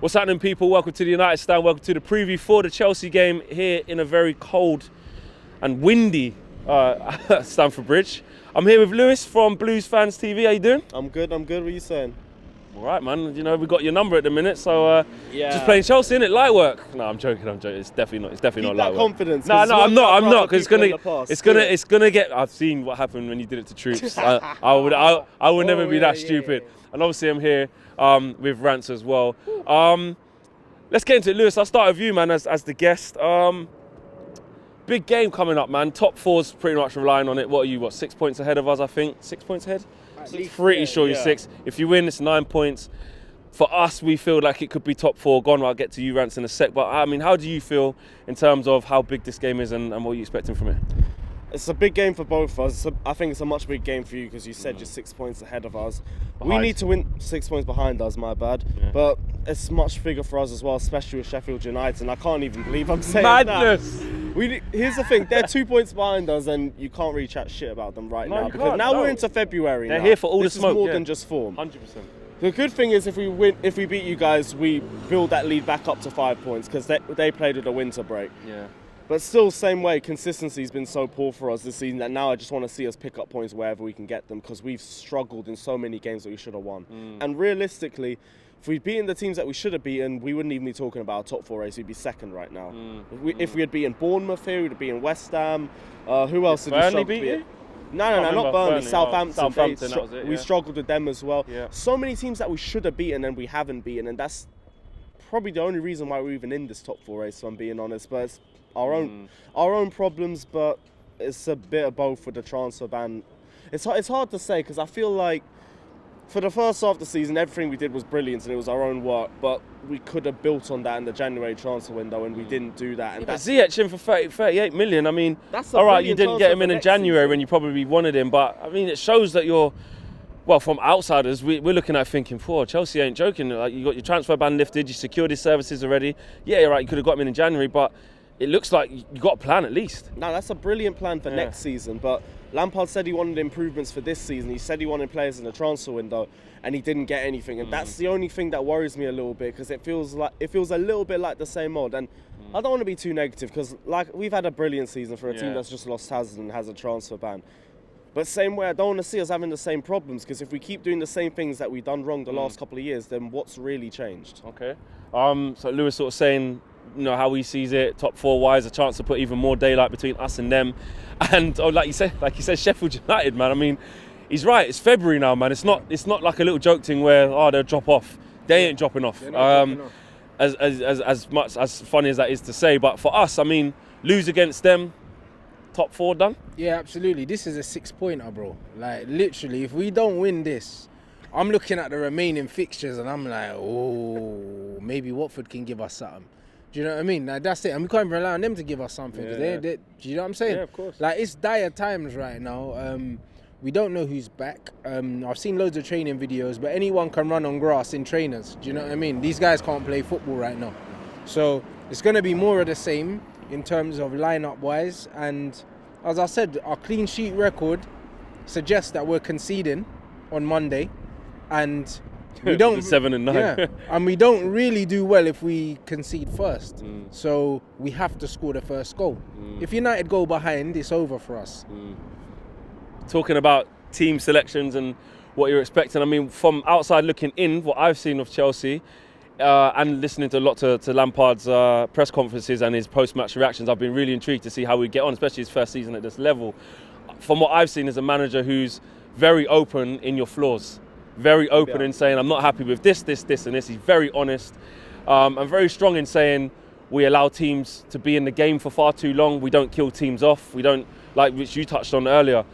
What's happening, people? Welcome to the United Stand. Welcome to the preview for the Chelsea game here in a very cold and windy Stamford Bridge. I'm here with Lewis from Blues Fans TV. How you doing? I'm good. What are you saying? All right, man. You know, we got your number at the minute, so yeah. Just playing Chelsea, innit? Light work. No, I'm joking. It's definitely not. It's definitely not light work. Confidence. No, I'm not. Because it's gonna get. I've seen what happened when you did it to troops. I would never be that stupid. And obviously, I'm here with Rants as well. Let's get into it, Lewis. I'll start with you, man, as the guest. Big game coming up, man. Top four's pretty much relying on it. What are you? 6 points ahead of us? I think 6 points ahead. Pretty sure you're 6. If you win, it's 9 points. For us, we feel like it could be top 4. Gone. I'll get to you, Rants, in a sec. But I mean, how do you feel in terms of how big this game is and what you're expecting from it? It's a big game for both of us. I think it's a much big game for you because you said you're 6 points ahead of us. We need to win 6 points behind us, my bad. Yeah. But it's much bigger for us as well, especially with Sheffield United. And I can't even believe I'm saying Madness. that. Here's the thing, they're 2 points behind us and you can't really chat shit about them right now. Because now we're into February. They're here for all the smoke. This is more than just form. 100%. The good thing is if we beat you guys, we build that lead back up to 5 points because they played with a winter break. Yeah. But still, same way, consistency's been so poor for us this season that now I just want to see us pick up points wherever we can get them because we've struggled in so many games that we should have won. And realistically, if we'd beaten the teams that we should have beaten, we wouldn't even be talking about a top 4 race. We'd be second right now. If we had beaten Bournemouth here, we'd have beaten West Ham. Who else did we struggle to beat? No, not Burnley. Southampton. We struggled with them as well. Yeah. So many teams that we should have beaten and we haven't beaten, and that's probably the only reason why we're even in this top 4 race, if I'm being honest. But it's our own problems, but it's a bit of both with the transfer ban. It's hard to say because I feel like for the first half of the season, everything we did was brilliant and it was our own work, but we could have built on that in the January transfer window and we didn't do that. And that's Ziyech in for 38 million. I mean, all right, you didn't get him in January when you probably wanted him, but I mean, it shows that you're, well, from outsiders, we're looking at thinking, Chelsea ain't joking. Like, you got your transfer ban lifted, you secured his services already. Yeah, you're right, you could have got him in January, but it looks like you got a plan at least. No, that's a brilliant plan for next season, but Lampard said he wanted improvements for this season. He said he wanted players in the transfer window, and he didn't get anything. And that's the only thing that worries me a little bit because it feels a little bit like the same old. And I don't want to be too negative because like we've had a brilliant season for a team that's just lost Hazard and has a transfer ban. But same way, I don't want to see us having the same problems because if we keep doing the same things that we've done wrong the last couple of years, then what's really changed? Okay. So Lewis sort of saying, you know, how he sees it, top 4 wise, a chance to put even more daylight between us and them. And like you said, Sheffield United, man. I mean, he's right. It's February now, man. It's not like a little joke thing where they'll drop off. They ain't dropping off. As much as funny as that is to say, but for us, I mean, lose against them, top 4 done. Yeah, absolutely. This is a 6-pointer, bro. Like literally, if we don't win this, I'm looking at the remaining fixtures and I'm like, oh, maybe Watford can give us something. Do you know what I mean? Like, that's it. And we can't even rely on them to give us something. They, do you know what I'm saying? Yeah, of course. Like, it's dire times right now. We don't know who's back. I've seen loads of training videos, but anyone can run on grass in trainers. Do you know what I mean? These guys can't play football right now. So it's going to be more of the same in terms of lineup-wise. And as I said, our clean sheet record suggests that we're conceding on Monday. And we don't 7 and 9. Yeah, and we don't really do well if we concede first. So we have to score the first goal. If United go behind, it's over for us. Talking about team selections and what you're expecting, I mean, from outside looking in, what I've seen of Chelsea and listening to a lot to Lampard's press conferences and his post-match reactions, I've been really intrigued to see how we get on, especially his first season at this level. From what I've seen as a manager who's very open in your flaws. Very open in saying, I'm not happy with this, and this. He's very honest and very strong in saying we allow teams to be in the game for far too long. We don't kill teams off. We don't, like which you touched on earlier.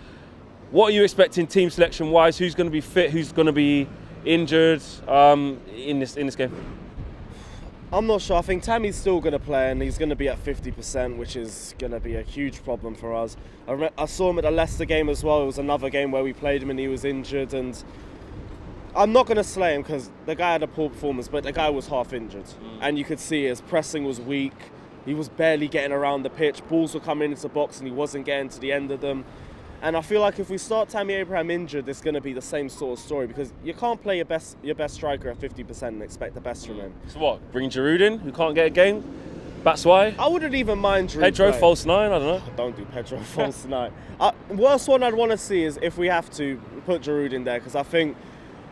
What are you expecting team selection-wise? Who's going to be fit? Who's going to be injured in this game? I'm not sure. I think Tammy's still going to play and he's going to be at 50%, which is going to be a huge problem for us. I saw him at the Leicester game as well. It was another game where we played him and he was injured, and I'm not going to slay him because the guy had a poor performance, but the guy was half injured. And you could see his pressing was weak. He was barely getting around the pitch. Balls were coming into the box and he wasn't getting to the end of them. And I feel like if we start Tammy Abraham injured, it's going to be the same sort of story, because you can't play your best striker at 50% and expect the best from him. So what? Bring Giroud in, who can't get a game? That's why. I wouldn't even mind Giroud. Pedro playing. false 9. I don't know. Don't do Pedro false 9. Worst one I'd want to see is if we have to put Giroud in there, because I think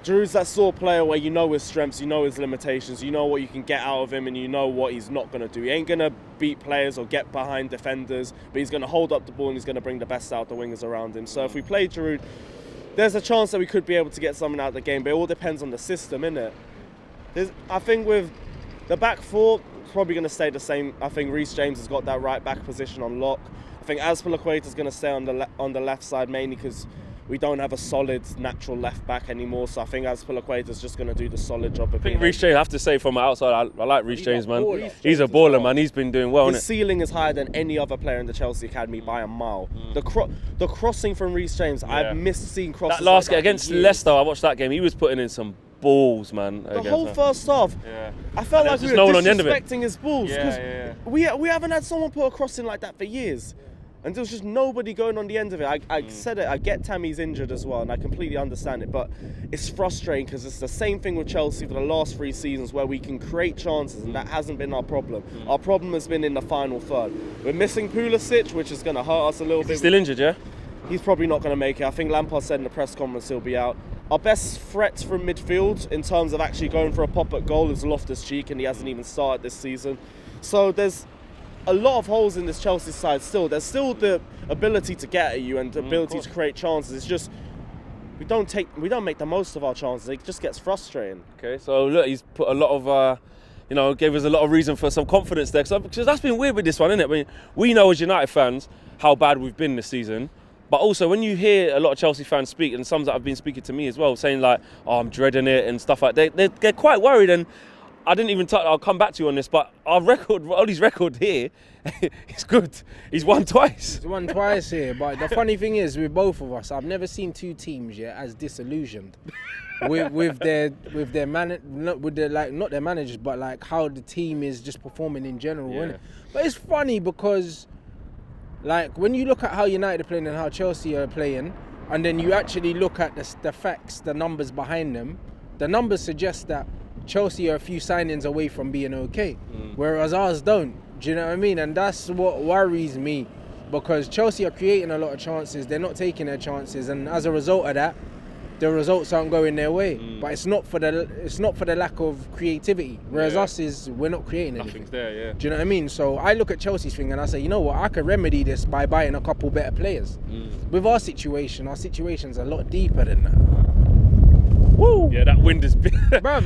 Giroud's that sort of player where you know his strengths, you know his limitations, you know what you can get out of him, and you know what he's not going to do. He ain't going to beat players or get behind defenders, but he's going to hold up the ball and he's going to bring the best out of the wingers around him. So if we play Giroud, there's a chance that we could be able to get something out of the game, but it all depends on the system, innit? I think with the back four, it's probably going to stay the same. I think Reece James has got that right back position on lock. I think Azpilicueta is going to stay on the left side, mainly because we don't have a solid natural left back anymore, so I think Azpilicueta is just going to do the solid job. I think Reece James, I have to say from outside, I like Reece James, man. He's a baller, man. He's been doing well. His ceiling is higher than any other player in the Chelsea academy by a mile. The crossing from Reece James, I've missed seeing crosses. That last like game against Leicester, I watched that game. He was putting in some balls, man. The whole first half, I felt like we were disrespecting his balls. We haven't had someone put a cross in like that for years. And there was just nobody going on the end of it. I said it, I get Tammy's injured as well, and I completely understand it, but it's frustrating because it's the same thing with Chelsea for the last 3 seasons where we can create chances, and that hasn't been our problem. Our problem has been in the final third. We're missing Pulisic, which is going to hurt us a little bit. He's still injured, yeah? He's probably not going to make it. I think Lampard said in the press conference he'll be out. Our best threat from midfield in terms of actually going for a pop at goal is Loftus-Cheek, and he hasn't even started this season. So there's a lot of holes in this Chelsea side still. There's still the ability to get at you and the ability to create chances. It's just we don't make the most of our chances. It just gets frustrating. Okay, so look, he's put a lot of, gave us a lot of reason for some confidence there. Because that's been weird with this one, isn't it? I mean, we know as United fans how bad we've been this season. But also, when you hear a lot of Chelsea fans speak, and some that have been speaking to me as well, saying like, "Oh, I'm dreading it" and stuff like that, they're quite worried. And I didn't even touch. I'll come back to you on this, but our record, Ollie's record here, is good. He's won twice. He's won twice here, but the funny thing is, with both of us, I've never seen 2 teams yet as disillusioned with their not their managers, but like how the team is just performing in general, isn't it? But it's funny because, like, when you look at how United are playing and how Chelsea are playing, and then you actually look at the facts, the numbers behind them, the numbers suggest that Chelsea are a few signings away from being okay, whereas ours don't. Do you know what I mean? And that's what worries me, because Chelsea are creating a lot of chances, they're not taking their chances, and as a result of that, the results aren't going their way. But it's not for the lack of creativity, whereas we're not creating anything. Nothing's there, yeah. Do you know what I mean? So I look at Chelsea's thing and I say, you know what, I could remedy this by buying a couple better players. With our situation's a lot deeper than that. Woo! Yeah, that wind is big. Bruv,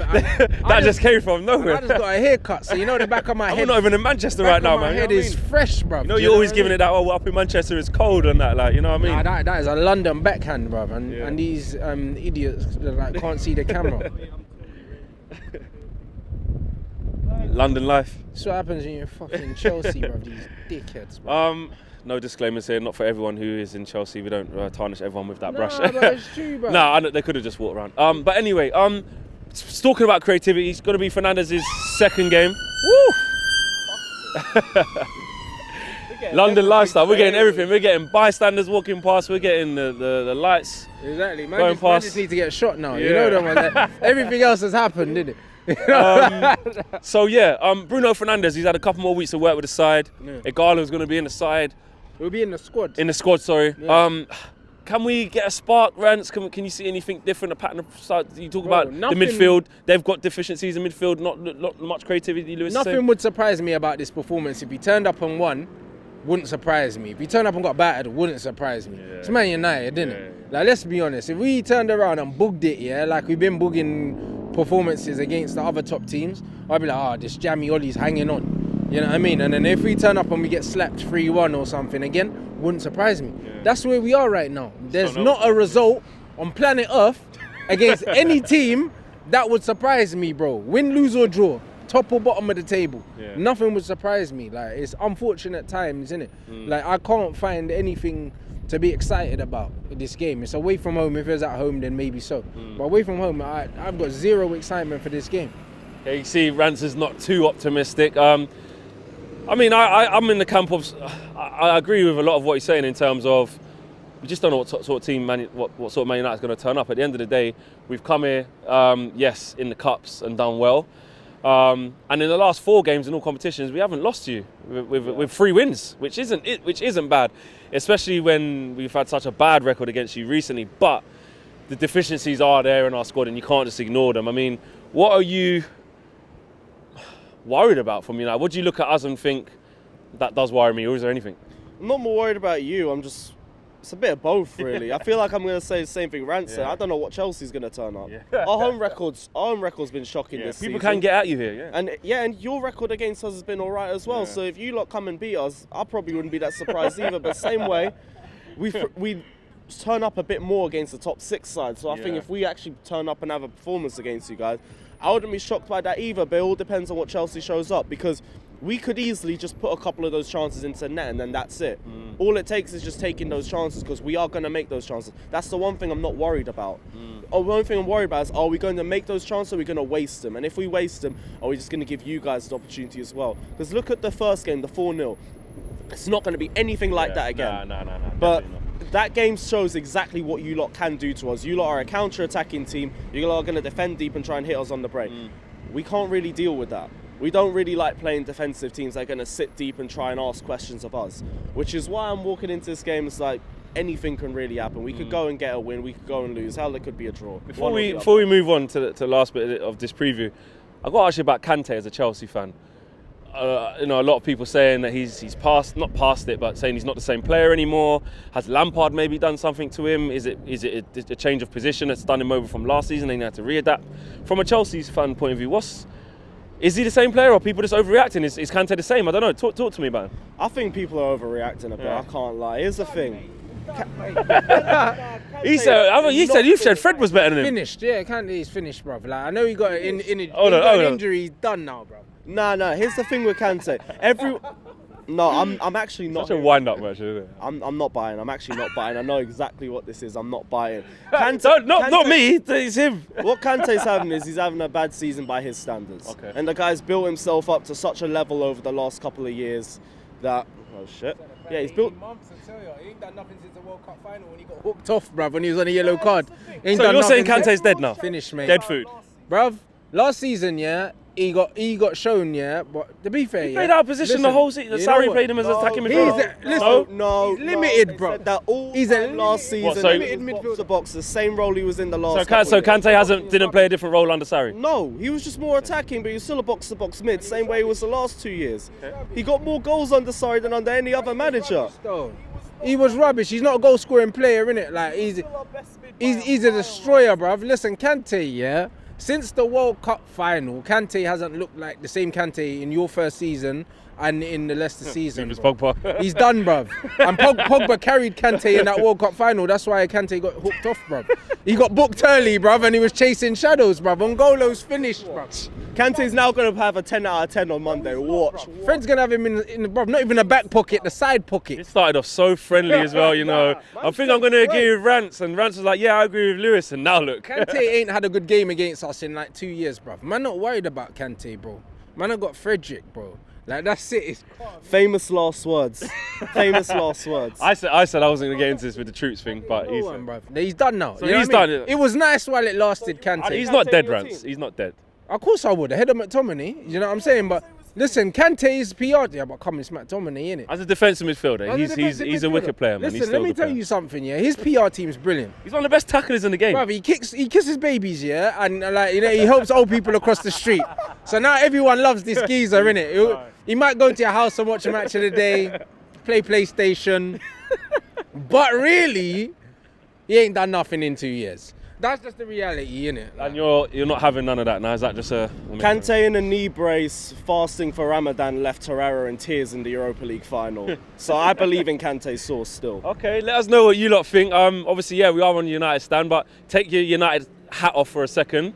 that just came from nowhere. I just got a haircut, so you know the back of my head. I'm not even in Manchester right now, man. My head is fresh, bruv. You know, you're always giving it that, up in Manchester it's cold and that, like, you know what I mean? Nah, that is a London backhand, bruv. And these idiots like can't see the camera. London life. That's what happens when you're fucking Chelsea, bruv. These dickheads, bruv. No disclaimers here, not for everyone who is in Chelsea. We don't tarnish everyone with that brush. But it's true, bro. Nah, they could have just walked around. But anyway, talking about creativity, it's got to be Fernandez's second game. Woo! London lifestyle, we're getting everything. We're getting bystanders walking past, we're getting the lights. Exactly, man. Going past. Just need to get shot now. Yeah. You know the one that everything else has happened, didn't it? Bruno Fernandes, he's had a couple more weeks to work with the side. N'Golo's going to be in the side. We'll be in the squad. In the squad, sorry. Yeah. Can we get a spark, Rance? Can you see anything different? A pattern of you talk about the midfield. They've got deficiencies in midfield. Not much creativity. Lewis. Nothing would surprise me about this performance. If he turned up and won, wouldn't surprise me. If he turned up and got battered, wouldn't surprise me. Yeah. It's Man United, didn't it? Like, let's be honest. If we turned around and booged it, like we've been booging performances against the other top teams, I'd be like, this Jamie Ollie's hanging on. You know what I mean? And then if we turn up and we get slapped 3-1 or something again, wouldn't surprise me. Yeah. That's where we are right now. There's not a result on planet Earth against any team that would surprise me, bro. Win, lose or draw, top or bottom of the table. Yeah. Nothing would surprise me. Like, it's unfortunate times, isn't it? Like, I can't find anything to be excited about this game. It's away from home. If it was at home, then maybe so. But away from home, I've got zero excitement for this game. Yeah, you see, Rance is not too optimistic. I mean, I'm in the camp of. I agree with a lot of what he's saying in terms of we just don't know what sort of team, what sort of Man United's going to turn up. At the end of the day, we've come here, yes, in the cups and done well. And in the last 4 games in all competitions, we haven't lost to you with 3 wins, which isn't bad, especially when we've had such a bad record against you recently. But the deficiencies are there in our squad, and you can't just ignore them. I mean, what are you worried about from United? What do you look at us and think that does worry me, or is there anything? I'm not more worried about you. It's a bit of both, really. I feel like I'm going to say the same thing Rance said. I don't know what Chelsea's going to turn up. Yeah. Our home record's been shocking this season. People can get at you here, And your record against us has been all right as well. So if you lot come and beat us, I probably wouldn't be that surprised either. But same way, we turn up a bit more against the top 6 side. So I think if we actually turn up and have a performance against you guys, I wouldn't be shocked by that either. But it all depends on what Chelsea shows up, because we could easily just put a couple of those chances into net and then that's it. All it takes is just taking those chances, because we are going to make those chances. That's the one thing I'm not worried about. One thing I'm worried about is, are we going to make those chances, or are we going to waste them? And if we waste them, are we just going to give you guys the opportunity as well? Because look at the first game, the 4-0. It's not going to be anything like that again. No. But that game shows exactly what you lot can do to us. You lot are a counter-attacking team. You lot are going to defend deep and try and hit us on the break. We can't really deal with that. We don't really like playing defensive teams that are going to sit deep and try and ask questions of us, which is why I'm walking into this game. It's like anything can really happen. We could go and get a win. We could go and lose. Hell, it could be a draw. Before we move on to the last bit of this preview, I've got to ask you about Kante as a Chelsea fan. A lot of people saying that he's not past it, but saying he's not the same player anymore. Has Lampard maybe done something to him? Is it a change of position that's done him over from last season and he had to readapt? From a Chelsea fan point of view, is he the same player, or are people just overreacting? Is Kante the same? I don't know. Talk to me about him. I think people are overreacting a bit. I can't lie. Here's the thing. You said Fred was better than him. Finished, Kante's finished, bruv. Like, I know he got an injury. He's done now, bruv. No. Here's the thing with Kante. I'm actually not. Such a wind-up match, isn't it? I'm not buying. I'm actually not buying. I know exactly what this is. I'm not buying. Not me. It's him. What Kante's having is he's having a bad season by his standards. Okay. And the guy's built himself up to such a level over the last couple of years that he's built. He ain't done nothing since the World Cup final when he got hooked off, bruv, when he was on a yellow card. So you're saying Kante's dead now? Finished, mate. Dead food. Bruv, last season, he got shown, but to be fair, he played out of position the whole season. Sarri played him as attacking midfielder. No, he's limited, bro. He's a last season. Limited midfielder. The box, the same role he was in the last. So Kante didn't play a different role under Sarri. No, he was just more attacking, but he was still a box-to-box mid, same way he was the last 2 years. He got more goals under Sarri than under any other manager. He was rubbish. He's not a goal-scoring player, innit? Like he's a destroyer, bruv. Listen, Kante, since the World Cup final, Kante hasn't looked like the same Kante in your first season and in the Leicester season. He's done, bruv. And Pogba carried Kante in that World Cup final. That's why Kante got hooked off, bruv. He got booked early, bruv, and he was chasing shadows, bruv. N'Golo's finished, bruv. Kante's now going to have a 10 out of 10 on Monday. Watch. Fred's going to have him in the, bruv, not even a back pocket, the side pocket. It started off so friendly as well, I think I'm going to agree with Rance. And Rance was like, yeah, I agree with Lewis. And now look. Kante ain't had a good game against us in like 2 years, bruv. Man not worried about Kante, bro. Man I got Frederick, bro. Like, that's it. Famous last words. Famous last words. I said I wasn't going to get into this with the troops thing, but he's done now. So he's done it. It was nice while it lasted, Kante. He's not dead, Rance. He's not dead. Of course I would. Ahead of McTominay. You know what I'm saying? But listen, Kante is PR. Yeah, but come, it's McTominay, innit? As a defensive midfielder, he's a wicked player, man. Listen, let me tell you something, his PR team's brilliant. He's one of the best tacklers in the game. Bruv, he kisses babies, and he helps old people across the street. So now everyone loves this geezer, innit? He might go to your house and watch a match of the day, play PlayStation, but really, he ain't done nothing in 2 years. That's just the reality, innit? And you're not having none of that now. Is that just a... Kante in a knee brace, fasting for Ramadan, left Herrera in tears in the Europa League final. So I believe in Kante's source still. Okay, let us know what you lot think. Obviously, we are on the United stand, but take your United hat off for a second.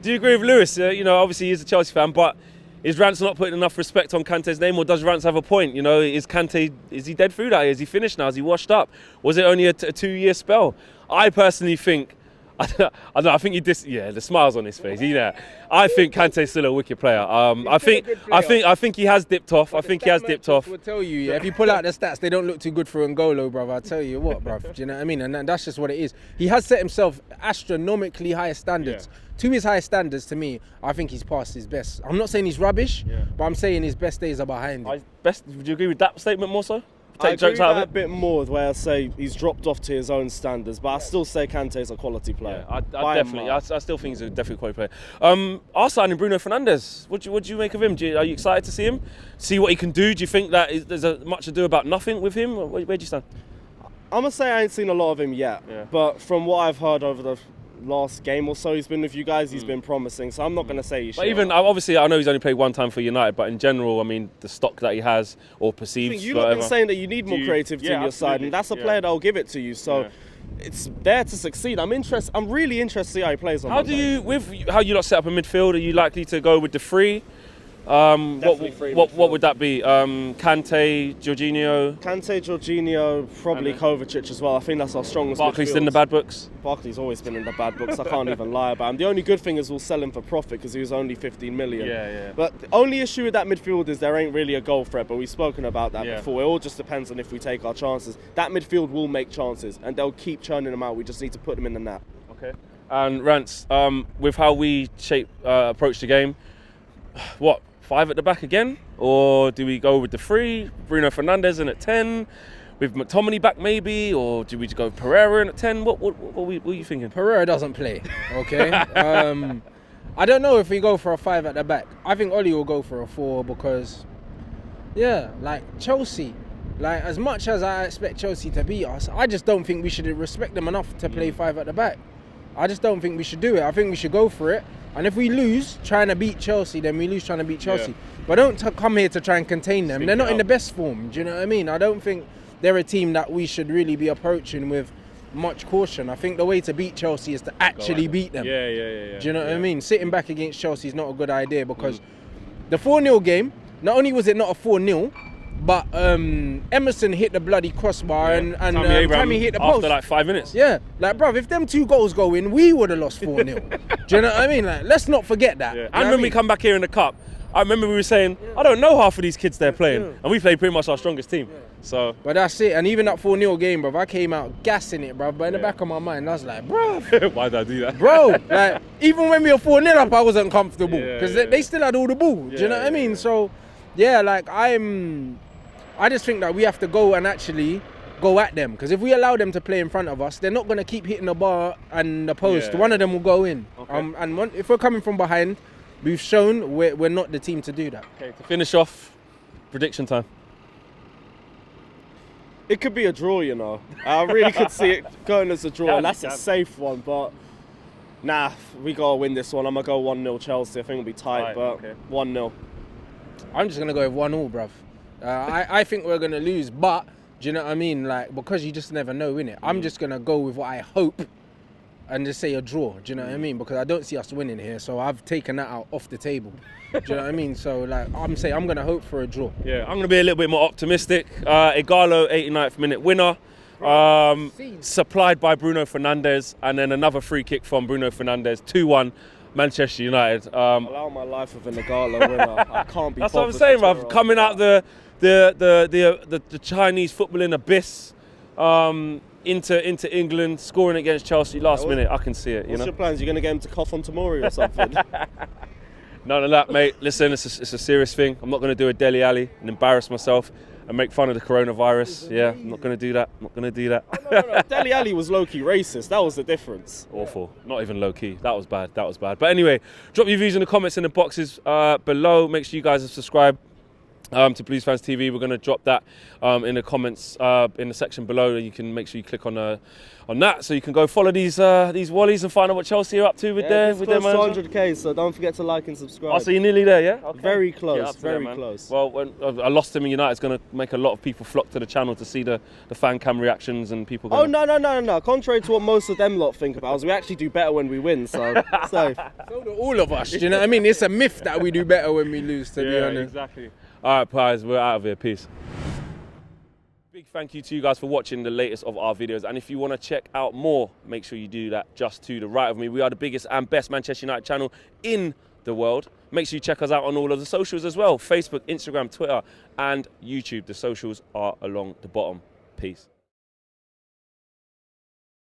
Do you agree with Lewis? Obviously he's a Chelsea fan, but is Rance not putting enough respect on Kante's name, or does Rance have a point? Is he dead food out here? Is he finished now? Is he washed up? Was it only a 2 year spell? I personally think I don't know. I think the smiles on his face. I think Kante's still a wicked player. I think he has dipped off. I think he has dipped off. Will tell you, if you pull out the stats, they don't look too good for N'Golo, bruv. I tell you what, bruv. Do you know what I mean? And that's just what it is. He has set himself astronomically higher standards. Yeah. To his highest standards, to me, I think he's past his best. I'm not saying he's rubbish, but I'm saying his best days are behind him. Would you agree with that statement more so? I agree with that a bit more, where I say he's dropped off to his own standards, but I still say Kante's a quality player. Yeah, I still think he's a definitely quality player. Our signing Bruno Fernandes, what do you make of him? Are you excited to see him? See what he can do? Do you think that there's much ado about nothing with him? Where do you stand? I'm going to say I ain't seen a lot of him yet, but from what I've heard over the last game or so he's been with you guys, he's been promising, so I'm not going to say he's But even, obviously, I know he's only played one time for United, but in general, I mean, the stock that he has, or perceived, you've been saying that you need more creativity in your side, and that's a player that'll give it to you, so it's there to succeed. I'm really interested to see how he plays on Monday. With how you lot set up a midfield, are you likely to go with the three? What would that be? Kante, Jorginho? Kante, Jorginho, probably Kovacic as well. I think that's our strongest Barkley's midfield. in the bad books? Barkley's always been in the bad books. I can't even lie about him. The only good thing is we'll sell him for profit because he was only 15 million. Yeah. But the only issue with that midfield is there ain't really a goal threat, but we've spoken about that before. It all just depends on if we take our chances. That midfield will make chances and they'll keep churning them out. We just need to put them in the net. Okay. And Rance, with how we approach the game, what? 5 at the back again, or do we go with the 3, Bruno Fernandes in at 10, with McTominay back maybe, or do we just go Pereira in at 10? What are you thinking? Pereira doesn't play, okay? I don't know if we go for a 5 at the back. I think Oli will go for a 4 because, like Chelsea, like as much as I expect Chelsea to beat us, I just don't think we should respect them enough to play 5 at the back. I just don't think we should do it. I think we should go for it. And if we lose trying to beat Chelsea, then we lose trying to beat Chelsea. But don't come here to try and contain them. They're not in the best form. Do you know what I mean? I don't think they're a team that we should really be approaching with much caution. I think the way to beat Chelsea is to actually beat them. Yeah. Do you know what I mean? Sitting back against Chelsea is not a good idea because the 4-0 game, not only was it not a 4-0, but Emerson hit the bloody crossbar and Tammy hit the post. After like 5 minutes. Yeah, like bruv, if them 2 goals go in, we would have lost 4-0. Do you know what I mean? Like, let's not forget that. Yeah. And when we come back here in the cup, I remember we were saying, I don't know half of these kids they're playing. And we played pretty much our strongest team. So. But that's it. And even that 4-0 game, bruv, I came out gassing it, bruv. But in the back of my mind, I was like, bruv. Why did I do that? Bro, like, even when we were 4-0 up, I wasn't comfortable. Because they still had all the ball. Do you know what I mean? So, like, I just think that we have to go and actually go at them. Because if we allow them to play in front of us, they're not going to keep hitting the bar and the post. One of them will go in. Okay. If we're coming from behind, we've shown we're not the team to do that. Okay, to finish off, prediction time. It could be a draw, you know. I really could see it going as a draw. And that's a safe one, but nah, we got to win this one. I'm going to go 1-0 Chelsea. I think it'll be tight, but 1-0. I'm just going to go with 1-1, bruv. I think we're going to lose, but do you know what I mean? Like, because you just never know, innit? I'm just going to go with what I hope and just say a draw. Do you know what I mean? Because I don't see us winning here, so I've taken that out off the table. Do you know what I mean? So, like, I'm going to hope for a draw. Yeah, I'm going to be a little bit more optimistic. N'Golo, 89th minute winner. Supplied by Bruno Fernandes, and then another free kick from Bruno Fernandes, 2-1. Manchester United. Allow my life with a N'Golo winner. I can't be. That's what I'm saying, bruv. Coming out the Chinese footballing abyss into England, scoring against Chelsea last minute. I can see it. What's your plans? You're going to get him to cough on Tomori or something? None of that, mate. Listen, it's a serious thing. I'm not going to do a Dele Alli and embarrass myself and make fun of the coronavirus. Yeah, I'm not going to do that. No. Dele Alli was low-key racist. That was the difference. Awful. Not even low-key. That was bad. But anyway, drop your views in the comments in the boxes below. Make sure you guys subscribe to Blues Fans TV. We're going to drop that in the comments in the section below. You can make sure you click on that, so you can go follow these Wallies and find out what Chelsea are up to with their manager. 200k, so don't forget to like and subscribe. Oh, so you're nearly there, yeah? Okay. Very close, very close. Well, when I lost him in United, it's going to make a lot of people flock to the channel to see the fan cam reactions and people. No. Contrary to what most of them lot think about us, we actually do better when we win. So so do all of us. Do you know what I mean? It's a myth that we do better when we lose. To be honest. Exactly. All right, guys, we're out of here. Peace. Big thank you to you guys for watching the latest of our videos. And if you want to check out more, make sure you do that just to the right of me. We are the biggest and best Manchester United channel in the world. Make sure you check us out on all of the socials as well. Facebook, Instagram, Twitter, and YouTube. The socials are along the bottom. Peace.